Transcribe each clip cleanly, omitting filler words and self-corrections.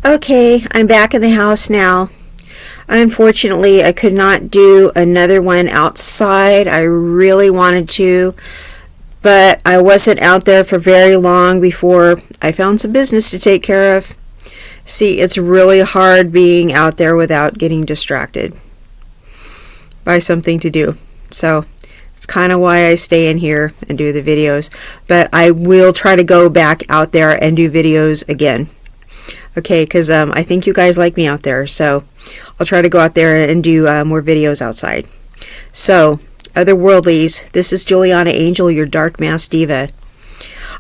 Okay, I'm back in the house now. Unfortunately, I could not do another one outside. I really wanted to, but I wasn't out there for very long before I found some business to take care of. See, it's really hard being out there without getting distracted by something to do. So it's kind of why I stay in here and do the videos. But I will try to go back out there and do videos again. Okay, because I think you guys like me out there, so I'll try to go out there and do more videos outside. So, otherworldlies, this is Juliana Angel, your Dark Mass Diva.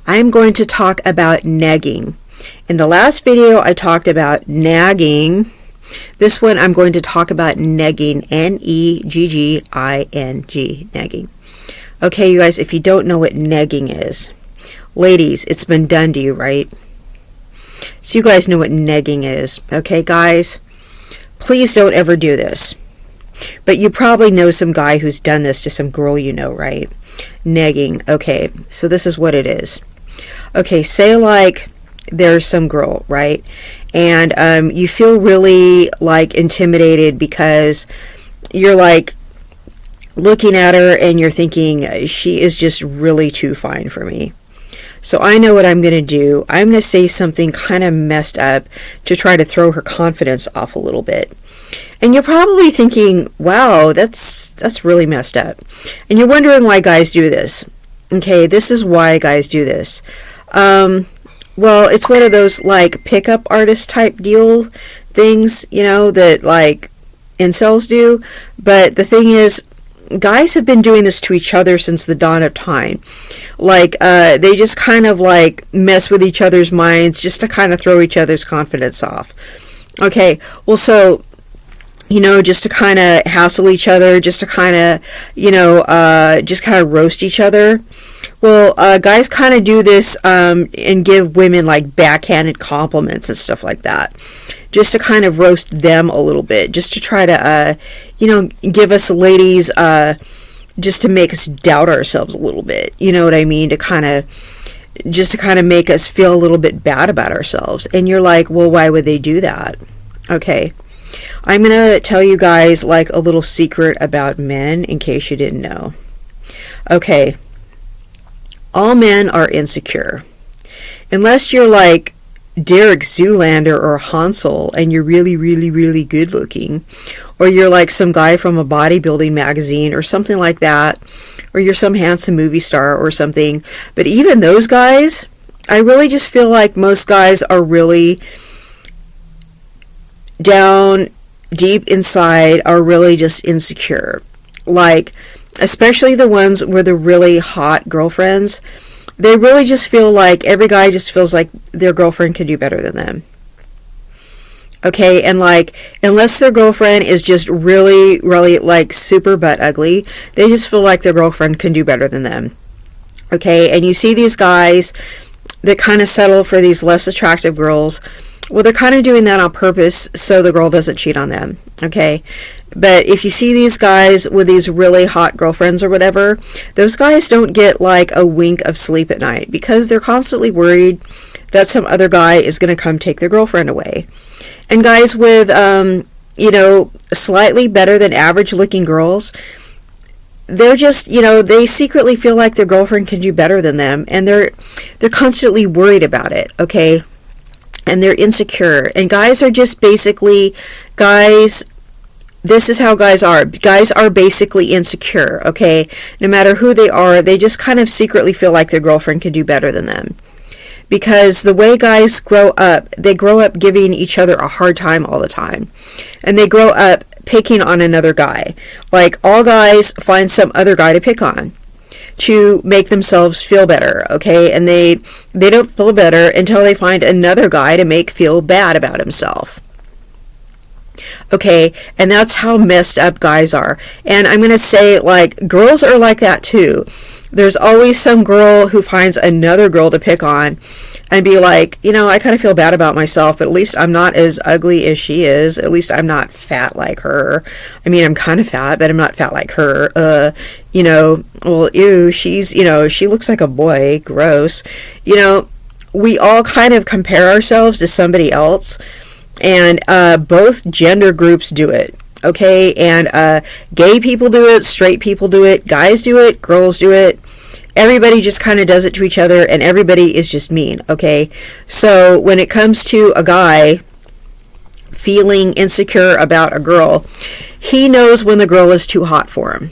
I'm going to talk about negging. In the last video, I talked about nagging. This one, I'm going to talk about negging, N-E-G-G-I-N-G, negging. Okay, you guys, if you don't know what negging is, ladies, it's been done to you, right? So you guys know what negging is. Okay, guys, please don't ever do this. But you probably know some guy who's done this to some girl you know, right? Negging. Okay, so this is what it is. Okay, say like there's some girl, right? And you feel really like intimidated because you're like looking at her and you're thinking she is just really too fine for me. So I know what I'm going to do. I'm going to say something kind of messed up to try to throw her confidence off a little bit. And you're probably thinking, wow, that's really messed up. And you're wondering why guys do this. Okay, this is why guys do this. Well, it's one of those like pickup artist type deal things, you know, that like incels do. But the thing is, guys have been doing this to each other since the dawn of time. Like, they just kind of like mess with each other's minds just to kind of throw each other's confidence off. Okay, well, so, you know, just to kind of hassle each other, just to kind of, you know, just kind of roast each other. Well, guys kind of do this and give women like backhanded compliments and stuff like that. Just to kind of roast them a little bit, just to try to, you know, give us ladies, just to make us doubt ourselves a little bit. You know what I mean? Just to kind of make us feel a little bit bad about ourselves. And you're like, well, why would they do that? Okay. I'm going to tell you guys like a little secret about men in case you didn't know. Okay. All men are insecure. Unless you're like Derek Zoolander or Hansel and you're really, really, really good looking, or you're like some guy from a bodybuilding magazine or something like that, or you're some handsome movie star or something. But even those guys, I really just feel like most guys are really down deep inside are really just insecure. Like, especially the ones with the really hot girlfriends, they really just feel like every guy just feels like their girlfriend can do better than them. Okay, and like, unless their girlfriend is just really, really like super butt ugly, they just feel like their girlfriend can do better than them. Okay, and you see these guys that kind of settle for these less attractive girls. Well, they're kind of doing that on purpose so the girl doesn't cheat on them, okay? But if you see these guys with these really hot girlfriends or whatever, those guys don't get like a wink of sleep at night because they're constantly worried that some other guy is going to come take their girlfriend away. And guys with, you know, slightly better than average looking girls, they're just, you know, they secretly feel like their girlfriend can do better than them, and they're constantly worried about it, okay? And they're insecure. And guys are just basically, guys, this is how guys are. Guys are basically insecure, okay? No matter who they are, they just kind of secretly feel like their girlfriend can do better than them. Because the way guys grow up, they grow up giving each other a hard time all the time. And they grow up picking on another guy. Like, all guys find some other guy to pick on to make themselves feel better, okay? And they don't feel better until they find another guy to make feel bad about himself. Okay, and that's how messed up guys are. And I'm going to say, like, girls are like that too. There's always some girl who finds another girl to pick on and be like, you know, I kind of feel bad about myself, but at least I'm not as ugly as she is. At least I'm not fat like her. I mean, I'm kind of fat, but I'm not fat like her. You know, well, ew, she's, you know, she looks like a boy. Gross. You know, we all kind of compare ourselves to somebody else. And both gender groups do it. Okay, and gay people do it, straight people do it, guys do it, girls do it. Everybody just kind of does it to each other, and everybody is just mean. Okay, so when it comes to a guy feeling insecure about a girl, he knows when the girl is too hot for him.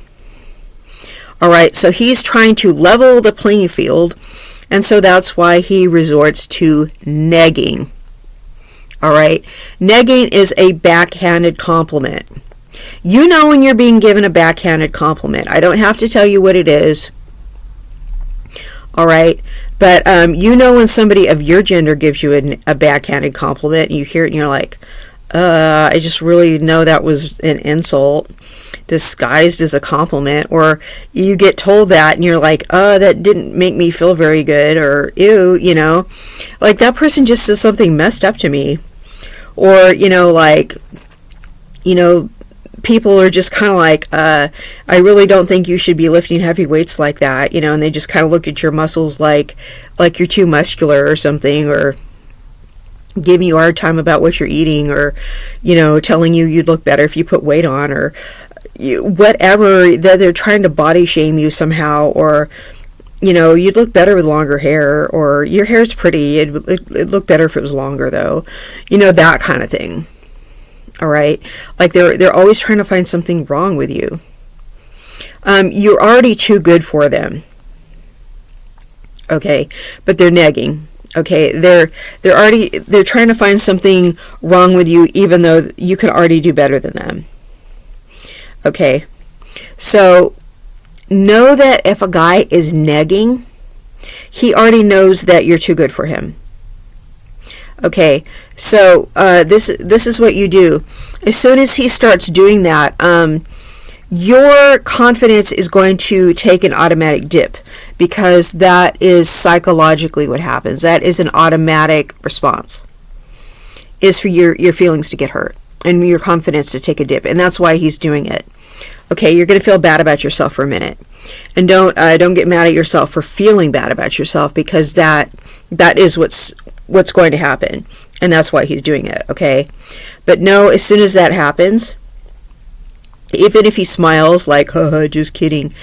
All right, so he's trying to level the playing field, and so that's why he resorts to negging. All right, negging is a backhanded compliment. You know when you're being given a backhanded compliment. I don't have to tell you what it is. All right, but you know when somebody of your gender gives you a backhanded compliment, and you hear it and you're like, I just really know that was an insult disguised as a compliment. Or you get told that and you're like, that didn't make me feel very good, or ew, you know, like that person just said something messed up to me. Or, you know, like, you know, people are just kind of like, I really don't think you should be lifting heavy weights like that, you know, and they just kind of look at your muscles like you're too muscular or something, or giving you a hard time about what you're eating, or, you know, telling you you'd look better if you put weight on, or whatever, that they're trying to body shame you somehow, or, you know, you'd look better with longer hair, or your hair's pretty, it'd look better if it was longer though, you know, that kind of thing. All right, like they're always trying to find something wrong with you. You're already too good for them. Okay, but they're negging. Okay, they're trying to find something wrong with you, even though you can already do better than them. Okay, so know that if a guy is negging, he already knows that you're too good for him. Okay, so this is what you do. As soon as he starts doing that, your confidence is going to take an automatic dip, because that is psychologically what happens. That is an automatic response, is for your feelings to get hurt and your confidence to take a dip, and that's why he's doing it. Okay, you're going to feel bad about yourself for a minute, and don't get mad at yourself for feeling bad about yourself, because that is what's going to happen, and that's why he's doing it. Okay, but no, as soon as that happens, even if he smiles like, haha, just kidding,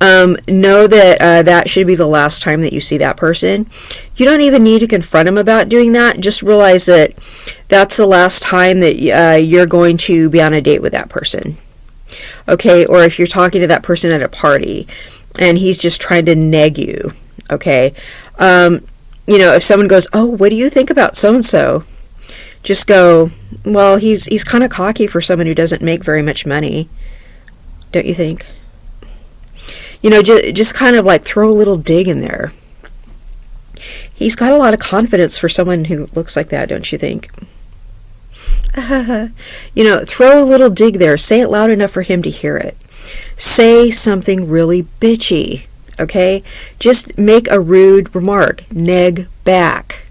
know that that should be the last time that you see that person. You don't even need to confront him about doing that. Just realize that that's the last time that you're going to be on a date with that person. Okay, or if you're talking to that person at a party and he's just trying to neg you. Okay, you know, if someone goes, oh, what do you think about so-and-so? Just go, well, he's kind of cocky for someone who doesn't make very much money, don't you think? You know, just kind of like throw a little dig in there. He's got a lot of confidence for someone who looks like that, don't you think? You know, throw a little dig there. Say it loud enough for him to hear it. Say something really bitchy, okay? Just make a rude remark. Neg back.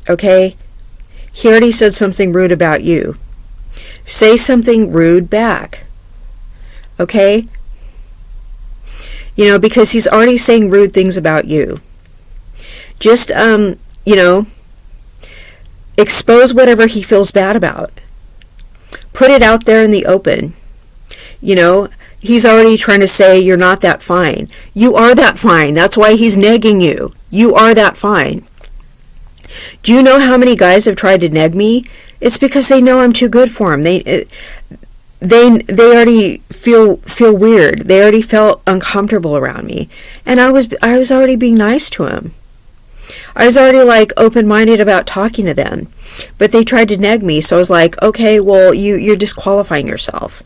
Okay? He already said something rude about you. Say something rude back. Okay? You know, because he's already saying rude things about you. Just, you know, expose whatever he feels bad about. Put it out there in the open. You know, he's already trying to say you're not that fine. You are that fine. That's why he's negging you. You are that fine. Do you know how many guys have tried to neg me? It's because they know I'm too good for them. They already feel weird. They already felt uncomfortable around me, and I was already being nice to him. I was already like open-minded about talking to them, but they tried to neg me. So I was like, okay, well, you're disqualifying yourself.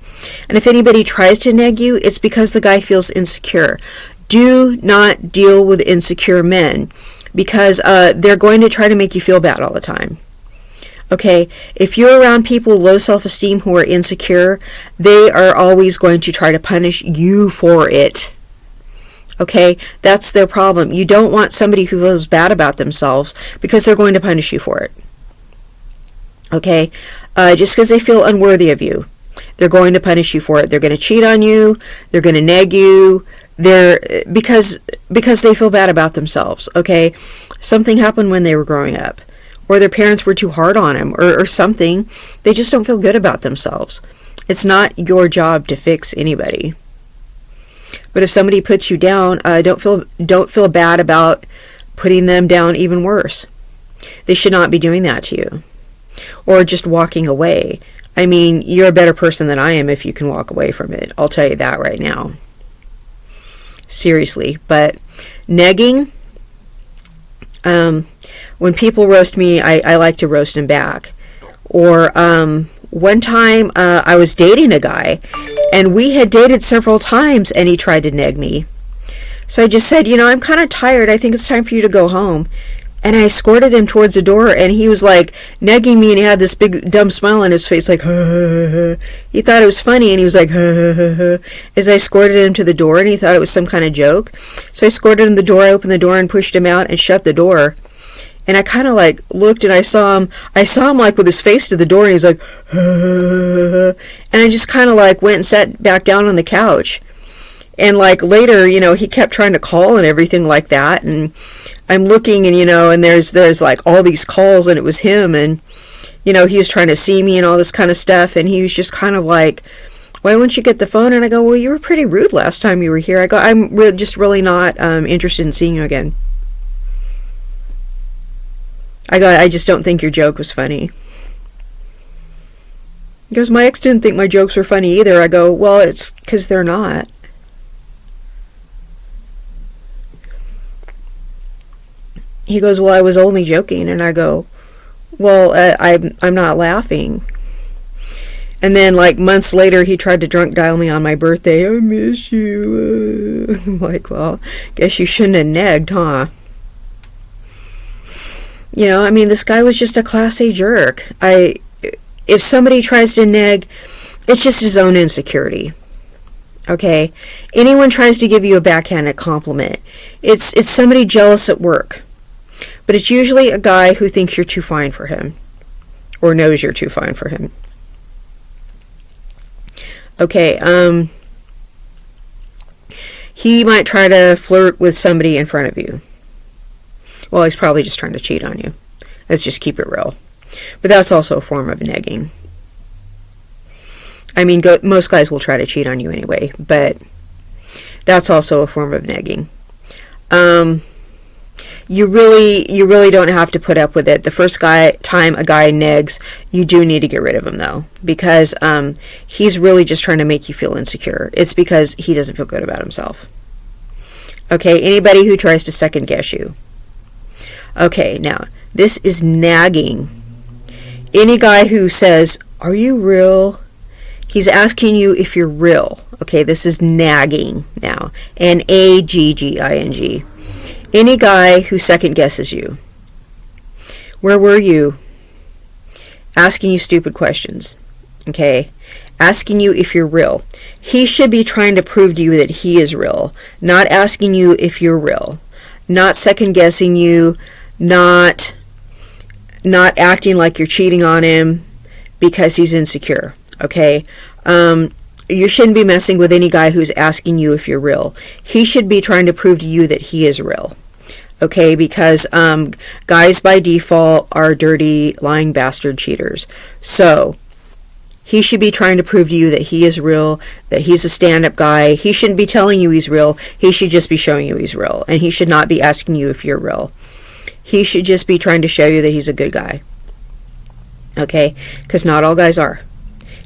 And if anybody tries to neg you, it's because the guy feels insecure. Do not deal with insecure men, because they're going to try to make you feel bad all the time. Okay, if you're around people with low self-esteem who are insecure, they are always going to try to punish you for it. Okay, that's their problem. You don't want somebody who feels bad about themselves, because they're going to punish you for it. Okay, just because they feel unworthy of you, they're going to punish you for it. They're going to cheat on you. They're going to neg you. Because they feel bad about themselves. Okay, something happened when they were growing up, or their parents were too hard on them, or something. They just don't feel good about themselves. It's not your job to fix anybody. But if somebody puts you down, don't feel bad about putting them down even worse. They should not be doing that to you. Or just walking away. I mean, you're a better person than I am if you can walk away from it. I'll tell you that right now. Seriously. But negging, when people roast me, I like to roast them back. Or one time I was dating a guy, and we had dated several times, and he tried to neg me. So I just said, I'm kind of tired. I think it's time for you to go home. And I escorted him towards the door, and he was like negging me, and he had this big dumb smile on his face, like, he thought it was funny, and he was like, as I escorted him to the door, and he thought it was some kind of joke. So I escorted him to the door, I opened the door and pushed him out and shut the door. And I kind of like looked, and I saw him like with his face to the door, and he was like, and I just kind of like went and sat back down on the couch. And like later, he kept trying to call and everything like that, and I'm looking, and and there's like all these calls, and it was him, and he was trying to see me and all this kind of stuff, and he was just kind of like, why wouldn't you get the phone? And I go, well, you were pretty rude last time you were here. I go, I'm just really not interested in seeing you again. I go, I just don't think your joke was funny. He goes, my ex didn't think my jokes were funny either. I go, well, it's because they're not. He goes, well, I was only joking. And I go, well, I'm not laughing. And then like months later, he tried to drunk dial me on my birthday. I miss you. I'm like, well, guess you shouldn't have negged, huh? This guy was just a Class A jerk. If somebody tries to neg, it's just his own insecurity. Okay? Anyone tries to give you a backhanded compliment, it's somebody jealous at work. But it's usually a guy who thinks you're too fine for him, or knows you're too fine for him. Okay, he might try to flirt with somebody in front of you. Well, he's probably just trying to cheat on you. Let's just keep it real. But that's also a form of negging. I mean, most guys will try to cheat on you anyway, but that's also a form of negging. You really don't have to put up with it. The first time a guy negs, you do need to get rid of him, though, because he's really just trying to make you feel insecure. It's because he doesn't feel good about himself. Okay, anybody who tries to second guess you. Okay, now, this is nagging. Any guy who says, are you real? He's asking you if you're real. Okay, this is nagging now. Nagging. Any guy who second guesses you. Where were you? Asking you stupid questions. Okay? Asking you if you're real. He should be trying to prove to you that he is real. Not asking you if you're real. Not second guessing you. Not acting like you're cheating on him because he's insecure. Okay? You shouldn't be messing with any guy who's asking you if you're real. He should be trying to prove to you that he is real. Okay, because guys by default are dirty, lying bastard cheaters. So, he should be trying to prove to you that he is real, that he's a stand-up guy. He shouldn't be telling you he's real. He should just be showing you he's real. And he should not be asking you if you're real. He should just be trying to show you that he's a good guy. Okay, because not all guys are.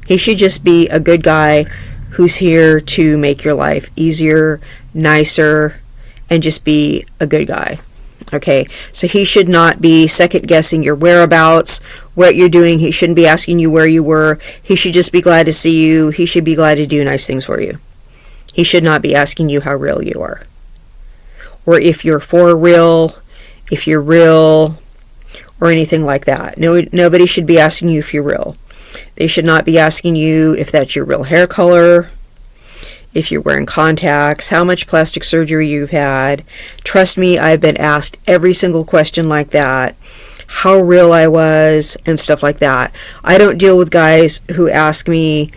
He should just be a good guy who's here to make your life easier, nicer, and just be a good guy. Okay, so he should not be second guessing your whereabouts, what you're doing. He shouldn't be asking you where you were. He should just be glad to see you. He should be glad to do nice things for you. He should not be asking you how real you are, or if you're for real, if you're real, or anything like that. Nobody should be asking you if you're real. They should not be asking you if that's your real hair color, if you're wearing contacts, how much plastic surgery you've had. Trust me, I've been asked every single question like that, how real I was, and stuff like that. I don't deal with guys who ask me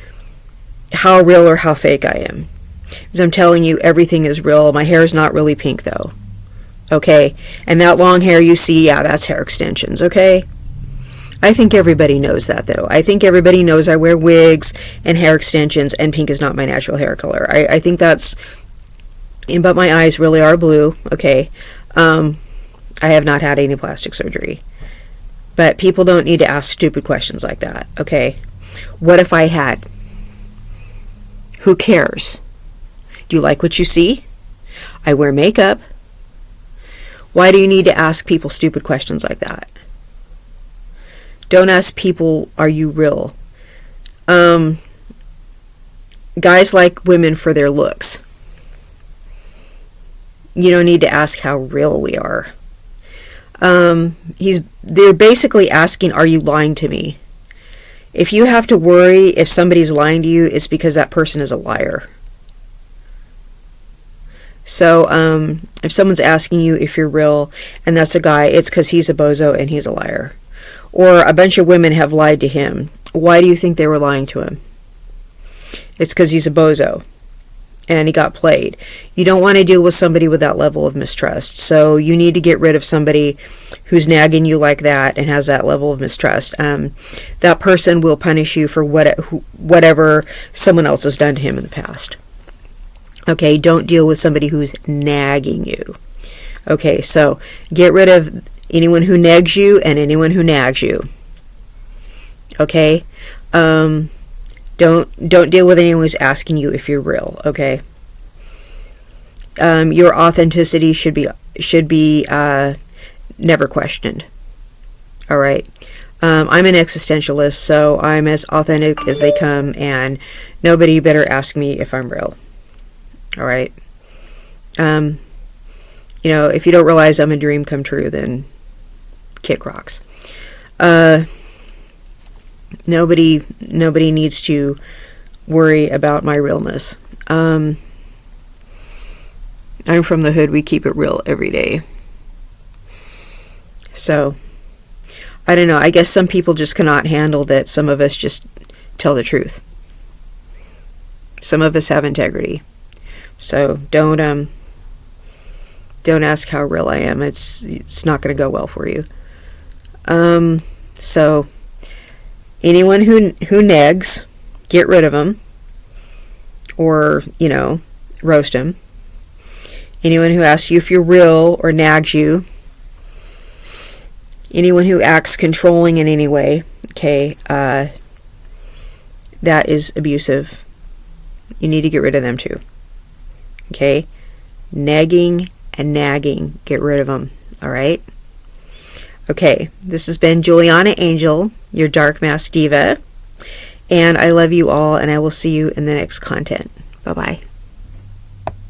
how real or how fake I am. Because I'm telling you, everything is real. My hair is not really pink, though. Okay? And that long hair you see, yeah, that's hair extensions, okay? I think everybody knows that, though. I think everybody knows I wear wigs and hair extensions, and pink is not my natural hair color. I think that's, but my eyes really are blue, okay? I have not had any plastic surgery. But people don't need to ask stupid questions like that, okay? What if I had? Who cares? Do you like what you see? I wear makeup. Why do you need to ask people stupid questions like that? Don't ask people, are you real? Guys like women for their looks. You don't need to ask how real we are. They're basically asking, are you lying to me? If you have to worry if somebody's lying to you, it's because that person is a liar. So, if someone's asking you if you're real, and that's a guy, it's because he's a bozo and he's a liar. Or a bunch of women have lied to him. Why do you think they were lying to him? It's because he's a bozo and he got played. You don't want to deal with somebody with that level of mistrust. So you need to get rid of somebody who's nagging you like that and has that level of mistrust. That person will punish you for whatever someone else has done to him in the past. Okay, don't deal with somebody who's nagging you. Okay, so get rid of anyone who negs you and anyone who nags you. Okay? Don't deal with anyone who's asking you if you're real, okay? Your authenticity should be never questioned. All right? I'm an existentialist, so I'm as authentic as they come, and nobody better ask me if I'm real. All right? If you don't realize I'm a dream come true, then kick rocks. Nobody needs to worry about my realness. I'm from the hood. We keep it real every day. So, I don't know. I guess some people just cannot handle that some of us just tell the truth. Some of us have integrity. So, don't ask how real I am. It's not going to go well for you. So anyone who negs, get rid of them, or roast them. Anyone who asks you if you're real or nags you, anyone who acts controlling in any way, okay, that is abusive. You need to get rid of them too. Okay, negging and nagging, get rid of them. All right. Okay, this has been Juliana Angel, your Dark Mask Diva, and I love you all, and I will see you in the next content. Bye-bye.